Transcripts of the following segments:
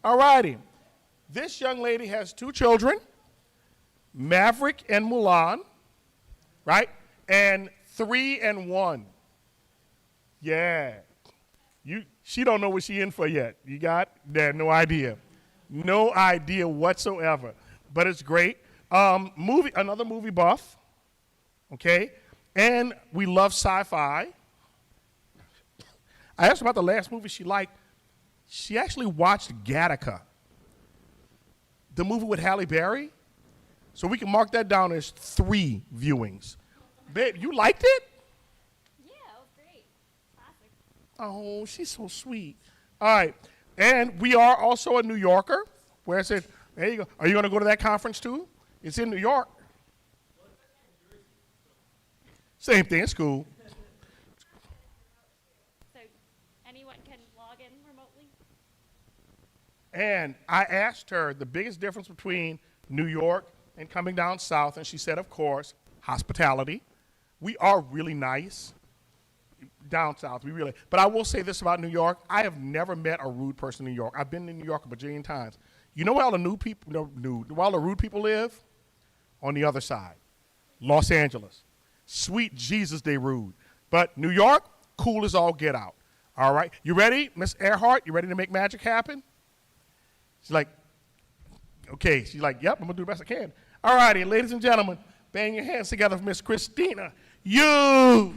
All righty. This young lady has 2 children, Maverick and Mulan, right? And 3 and 1. Yeah. She don't know what she in for yet. You got? Yeah, no idea. No idea whatsoever. But it's great. Another movie buff. Okay? And we love sci-fi. I asked her about the last movie she liked. She actually watched Gattaca, the movie with Halle Berry. So we can mark that down as 3 viewings. Babe, you liked it? Yeah, it was great. Classic. Oh, she's so sweet. All right. And we are also a New Yorker. Where I said, there you go. Are you going to go to that conference too? It's in New York. Same thing, it's cool. So anyone can log in remotely? And I asked her the biggest difference between New York and coming down south, and she said, of course, hospitality. We are really nice down south, but I will say this about New York. I have never met a rude person in New York. I've been in New York a bajillion times. You know where all the where all the rude people live? On the other side, Los Angeles. Sweet Jesus, they rude. But New York, cool as all get out. All right, you ready, Miss Earhart? You ready to make magic happen? She's like, okay. She's like, yep, I'm gonna do the best I can. All righty, ladies and gentlemen, bang your hands together for Miss Christina. You.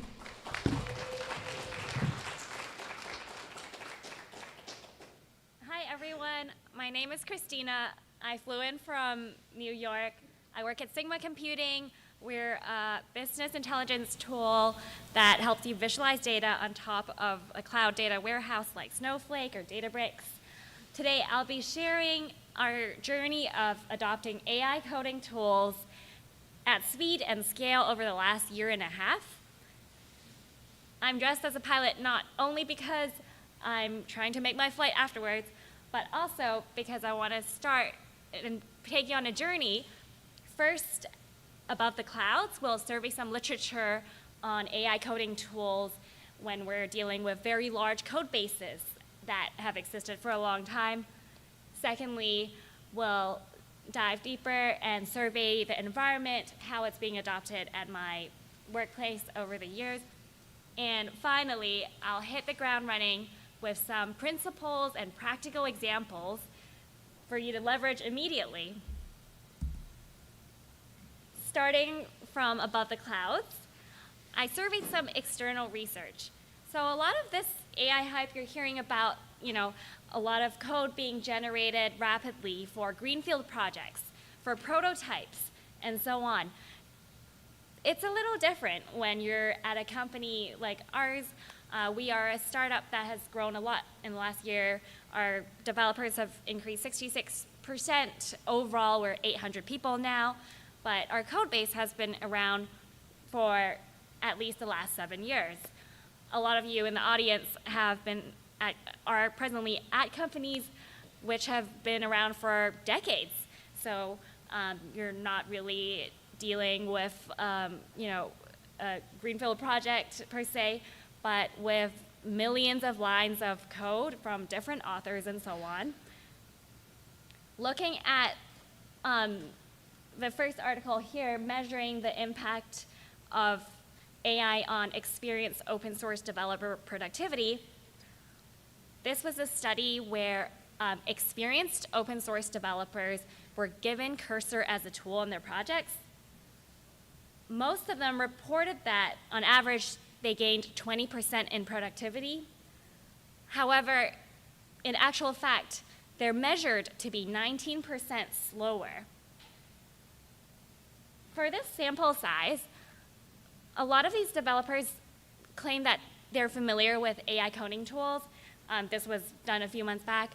Hi, everyone. My name is Christina. I flew in from New York. I work at Sigma Computing. We're a business intelligence tool that helps you visualize data on top of a cloud data warehouse like Snowflake or Databricks. Today, I'll be sharing our journey of adopting AI coding tools at speed and scale over the last year and a half. I'm dressed as a pilot not only because I'm trying to make my flight afterwards, but also because I want to start and take you on a journey. First, above the clouds, we'll survey some literature on AI coding tools when we're dealing with very large code bases that have existed for a long time. Secondly, we'll dive deeper and survey the environment, how it's being adopted at my workplace over the years. And finally, I'll hit the ground running with some principles and practical examples for you to leverage immediately. Starting from above the clouds, I surveyed some external research. So a lot of this AI hype you're hearing about, a lot of code being generated rapidly for greenfield projects, for prototypes, and so on. It's a little different when you're at a company like ours. We are a startup that has grown a lot in the last year. Our developers have increased 66%. Overall, we're 800 people now. But our code base has been around for at least the last 7 years. A lot of you in the audience are presently at companies which have been around for decades. So you're not really dealing with a greenfield project per se, but with millions of lines of code from different authors and so on. Looking at the first article here, measuring the impact of AI on experienced open source developer productivity. This was a study where experienced open source developers were given Cursor as a tool in their projects. Most of them reported that on average they gained 20% in productivity. However, in actual fact, they're measured to be 19% slower. For this sample size, a lot of these developers claim that they're familiar with AI coding tools. This was done a few months back.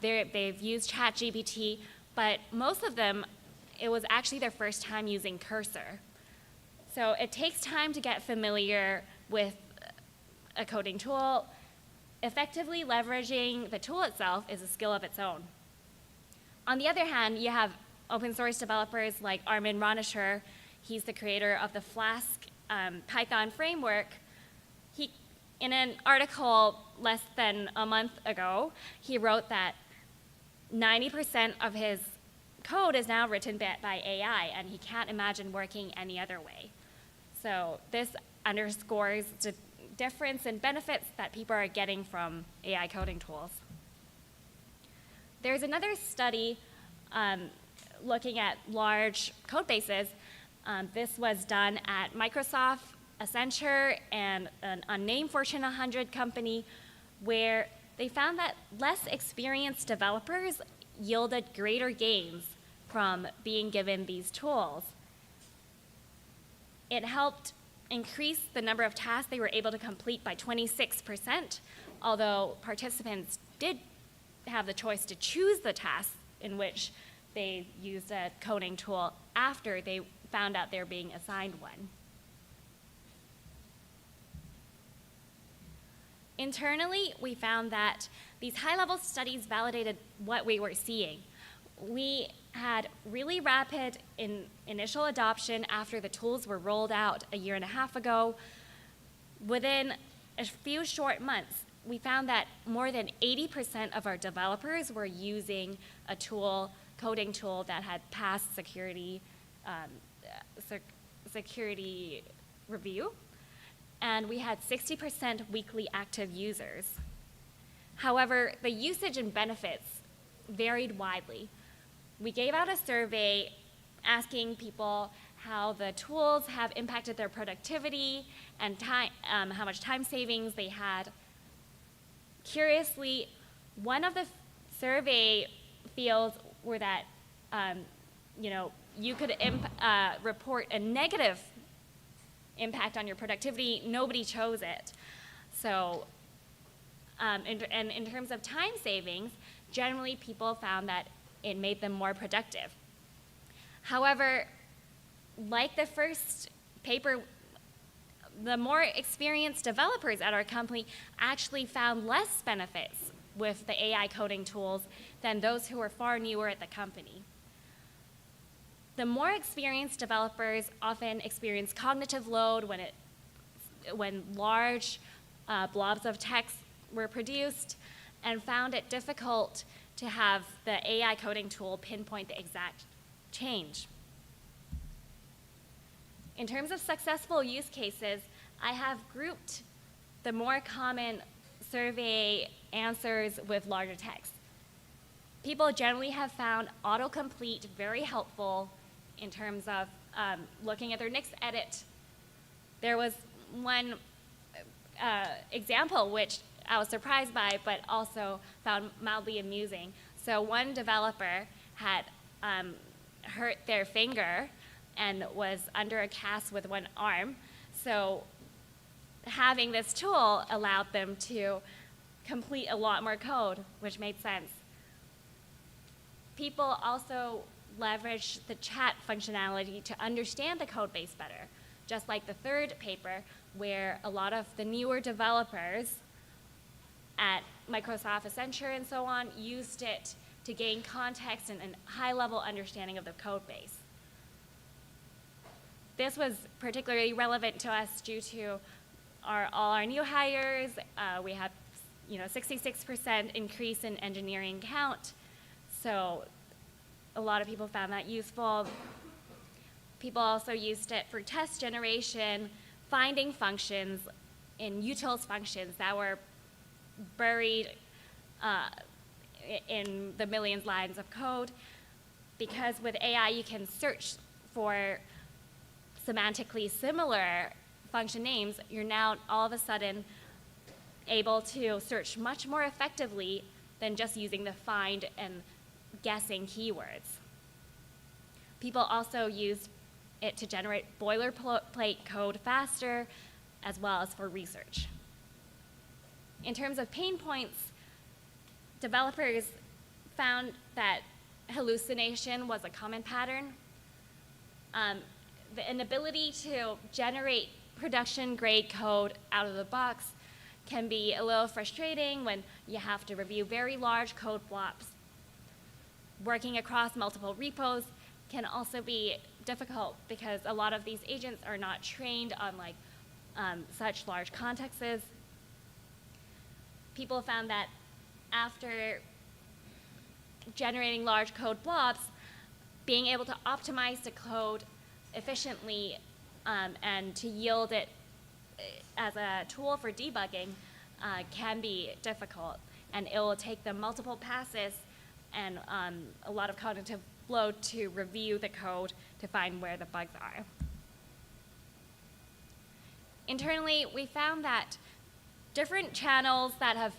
They've used ChatGPT, but most of them, it was actually their first time using Cursor. So it takes time to get familiar with a coding tool. Effectively leveraging the tool itself is a skill of its own. On the other hand, you have open source developers like Armin Ranescher. He's the creator of the Flask Python framework. In an article less than a month ago, he wrote that 90% of his code is now written by AI, and he can't imagine working any other way. So this underscores the difference in benefits that people are getting from AI coding tools. There's another study looking at large code bases. This was done at Microsoft, Accenture, and an unnamed Fortune 100 company, where they found that less experienced developers yielded greater gains from being given these tools. It helped increase the number of tasks they were able to complete by 26%, although participants did have the choice to choose the tasks in which they used a coding tool after they found out they were being assigned one. Internally, we found that these high-level studies validated what we were seeing. We had really rapid initial adoption after the tools were rolled out a year and a half ago. Within a few short months, we found that more than 80% of our developers were using a tool, coding tool that had passed security review. And we had 60% weekly active users. However, the usage and benefits varied widely. We gave out a survey asking people how the tools have impacted their productivity and time, how much time savings they had. Curiously, one of the survey fields were that you could report a negative impact on your productivity. Nobody chose it. So, and in terms of time savings, generally people found that it made them more productive. However, like the first paper, the more experienced developers at our company actually found less benefits with the AI coding tools than those who were far newer at the company. The more experienced developers often experience cognitive load when large blobs of text were produced, and found it difficult to have the AI coding tool pinpoint the exact change. In terms of successful use cases, I have grouped the more common survey answers with larger text. People generally have found autocomplete very helpful in terms of looking at their next edit. There was one example which I was surprised by, but also found mildly amusing. So one developer had hurt their finger and was under a cast with one arm. So having this tool allowed them to complete a lot more code, which made sense. People also leverage the chat functionality to understand the code base better, just like the third paper, where a lot of the newer developers at Microsoft, Accenture, and so on used it to gain context and high-level understanding of the code base. This was particularly relevant to us due to all our new hires. We had 66% increase in engineering count, so a lot of people found that useful. People also used it for test generation, finding functions in utils functions that were buried in the millions lines of code. Because with AI, you can search for semantically similar function names, you're now all of a sudden able to search much more effectively than just using the find and guessing keywords. People also use it to generate boilerplate code faster, as well as for research. In terms of pain points, developers found that hallucination was a common pattern. The inability to generate production-grade code out of the box can be a little frustrating when you have to review very large code blocks. Working across multiple repos can also be difficult because a lot of these agents are not trained on such large contexts. People found that after generating large code blobs, being able to optimize the code efficiently and to yield it as a tool for debugging can be difficult. And it will take them multiple passes and a lot of cognitive load to review the code to find where the bugs are. Internally, we found that different channels that have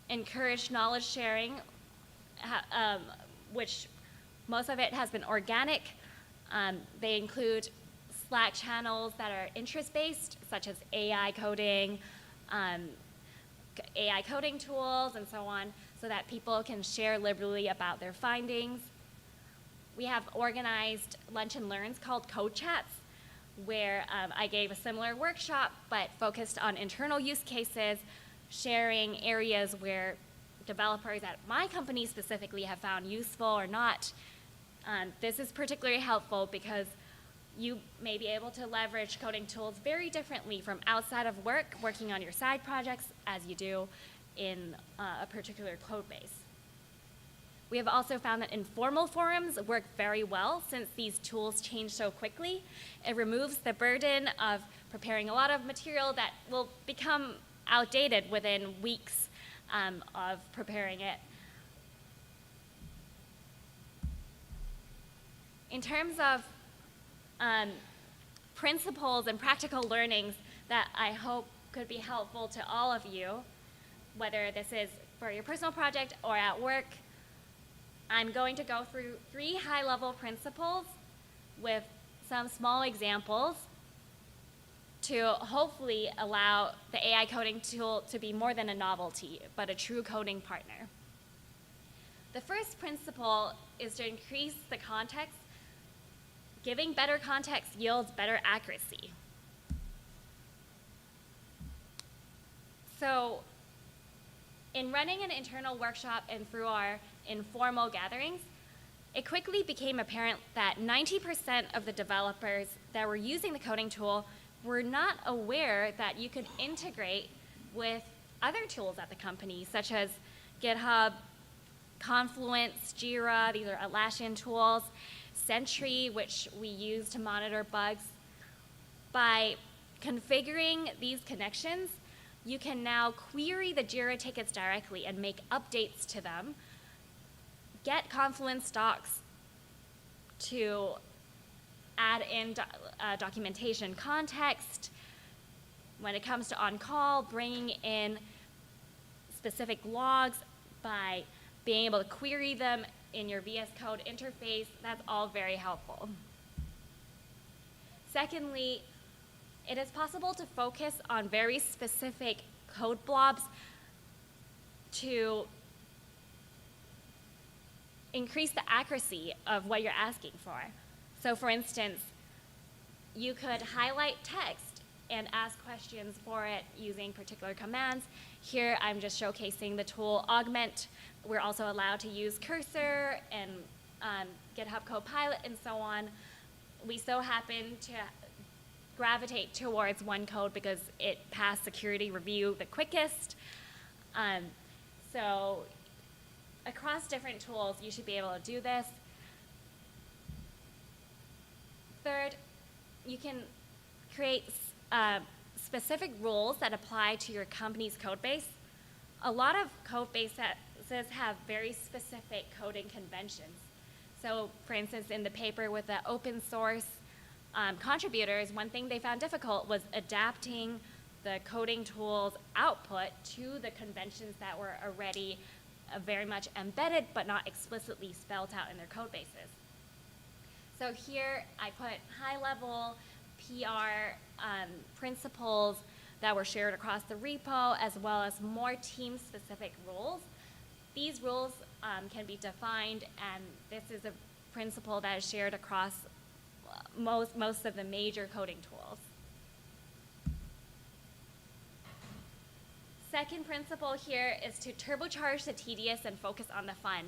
encouraged knowledge sharing, which most of it has been organic. They include Slack channels that are interest-based, such as AI coding, AI coding tools, and so on, so that people can share liberally about their findings. We have organized lunch and learns called Code Chats, where I gave a similar workshop, but focused on internal use cases, sharing areas where developers at my company specifically have found useful or not. This is particularly helpful because you may be able to leverage coding tools very differently from outside of work, working on your side projects, as you do in a particular code base. We have also found that informal forums work very well since these tools change so quickly. It removes the burden of preparing a lot of material that will become outdated within weeks of preparing it. In terms of principles and practical learnings that I hope could be helpful to all of you, whether this is for your personal project or at work, I'm going to go through 3 high-level principles with some small examples to hopefully allow the AI coding tool to be more than a novelty, but a true coding partner. The first principle is to increase the context. Giving better context yields better accuracy. So, in running an internal workshop and through our informal gatherings, it quickly became apparent that 90% of the developers that were using the coding tool were not aware that you could integrate with other tools at the company, such as GitHub, Confluence, Jira, these are Atlassian tools, Sentry, which we use to monitor bugs. By configuring these connections, you can now query the Jira tickets directly and make updates to them, get Confluence docs to add in documentation context. When it comes to on-call, bringing in specific logs by being able to query them in your VS Code interface, that's all very helpful. Secondly, it is possible to focus on very specific code blobs to increase the accuracy of what you're asking for. So for instance, you could highlight text and ask questions for it using particular commands. Here I'm just showcasing the tool Augment. We're also allowed to use Cursor and GitHub Copilot and so on. We so happen to gravitate towards OneCode because it passed security review the quickest. So across different tools, you should be able to do this. Third, you can create specific rules that apply to your company's code base. A lot of code bases have very specific coding conventions. So for instance, in the paper with the open source contributors, one thing they found difficult was adapting the coding tool's output to the conventions that were already very much embedded but not explicitly spelled out in their code bases. So here I put high-level PR principles that were shared across the repo, as well as more team-specific rules. These rules can be defined, and this is a principle that is shared across most of the major coding tools. Second principle here is to turbocharge the tedious and focus on the fun.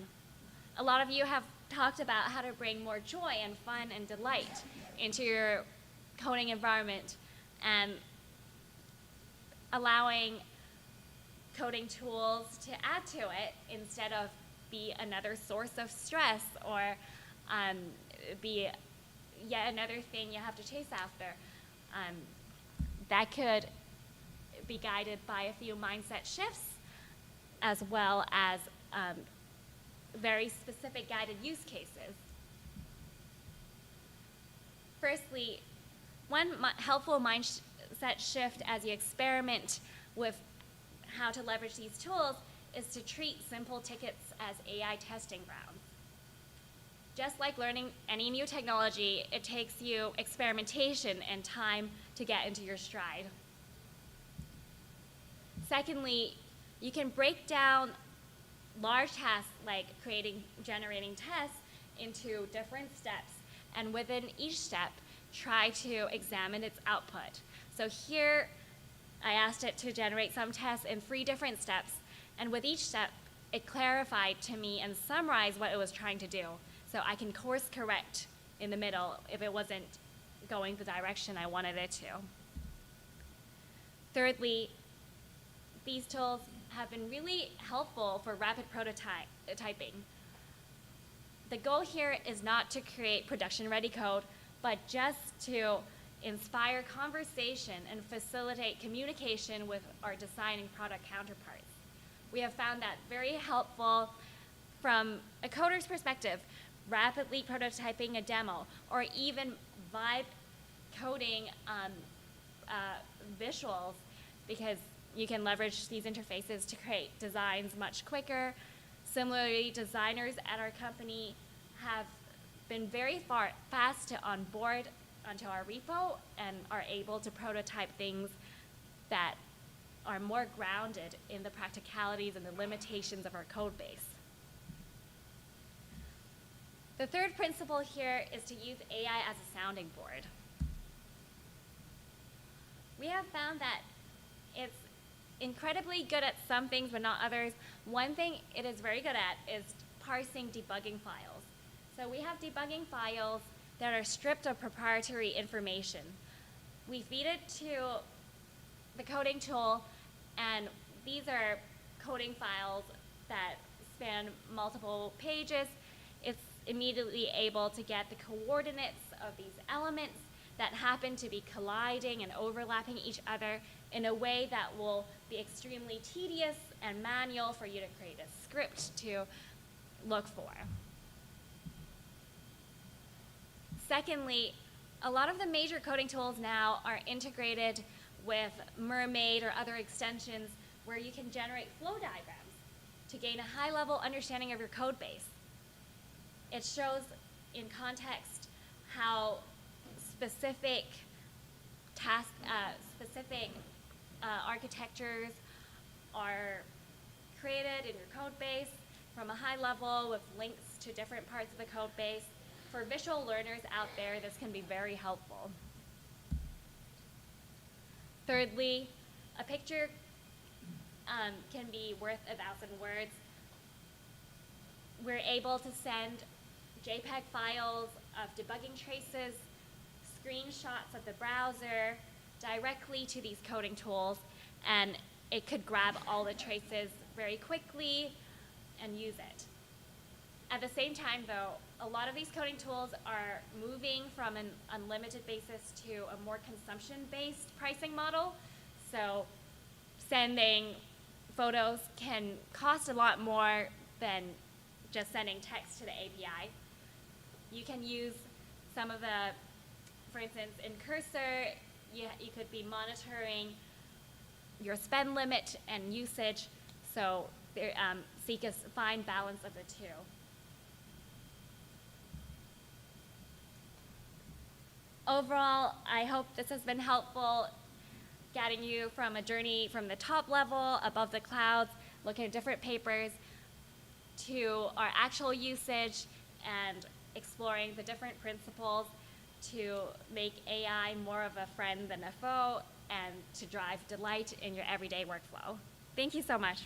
A lot of you have talked about how to bring more joy and fun and delight into your coding environment, and allowing coding tools to add to it instead of be another source of stress or be yet another thing you have to chase after. That could be guided by a few mindset shifts as well as very specific guided use cases. Firstly, one helpful mindset shift as you experiment with how to leverage these tools is to treat simple tickets as AI testing grounds. Just like learning any new technology, it takes you experimentation and time to get into your stride. Secondly, you can break down large tasks like generating tests into different steps, and within each step, try to examine its output. So here, I asked it to generate some tests in 3 different steps, and with each step, it clarified to me and summarized what it was trying to do, so I can course correct in the middle if it wasn't going the direction I wanted it to. Thirdly, these tools have been really helpful for rapid prototyping. The goal here is not to create production-ready code, but just to inspire conversation and facilitate communication with our design and product counterparts. We have found that very helpful from a coder's perspective, rapidly prototyping a demo, or even vibe coding visuals, because you can leverage these interfaces to create designs much quicker. Similarly, designers at our company have been very fast to onboard onto our repo and are able to prototype things that are more grounded in the practicalities and the limitations of our code base. The third principle here is to use AI as a sounding board. We have found that it's incredibly good at some things but not others. One thing it is very good at is parsing debugging files. So we have debugging files that are stripped of proprietary information. We feed it to the coding tool, and these are coding files that span multiple pages. It's immediately able to get the coordinates of these elements that happen to be colliding and overlapping each other in a way that will be extremely tedious and manual for you to create a script to look for. Secondly, a lot of the major coding tools now are integrated with Mermaid or other extensions where you can generate flow diagrams to gain a high-level understanding of your code base. It shows in context how specific architectures are created in your code base from a high level with links to different parts of the code base. For visual learners out there, this can be very helpful. Thirdly, a picture can be worth 1,000 words. We're able to send JPEG files of debugging traces, screenshots of the browser directly to these coding tools, and it could grab all the traces very quickly and use it. At the same time, though, a lot of these coding tools are moving from an unlimited basis to a more consumption-based pricing model. So sending photos can cost a lot more than just sending text to the API. You can use some of the, for instance, in Cursor, you could be monitoring your spend limit and usage, so seek a fine balance of the two. Overall, I hope this has been helpful, getting you from a journey from the top level, above the clouds, looking at different papers, to our actual usage and exploring the different principles to make AI more of a friend than a foe and to drive delight in your everyday workflow. Thank you so much.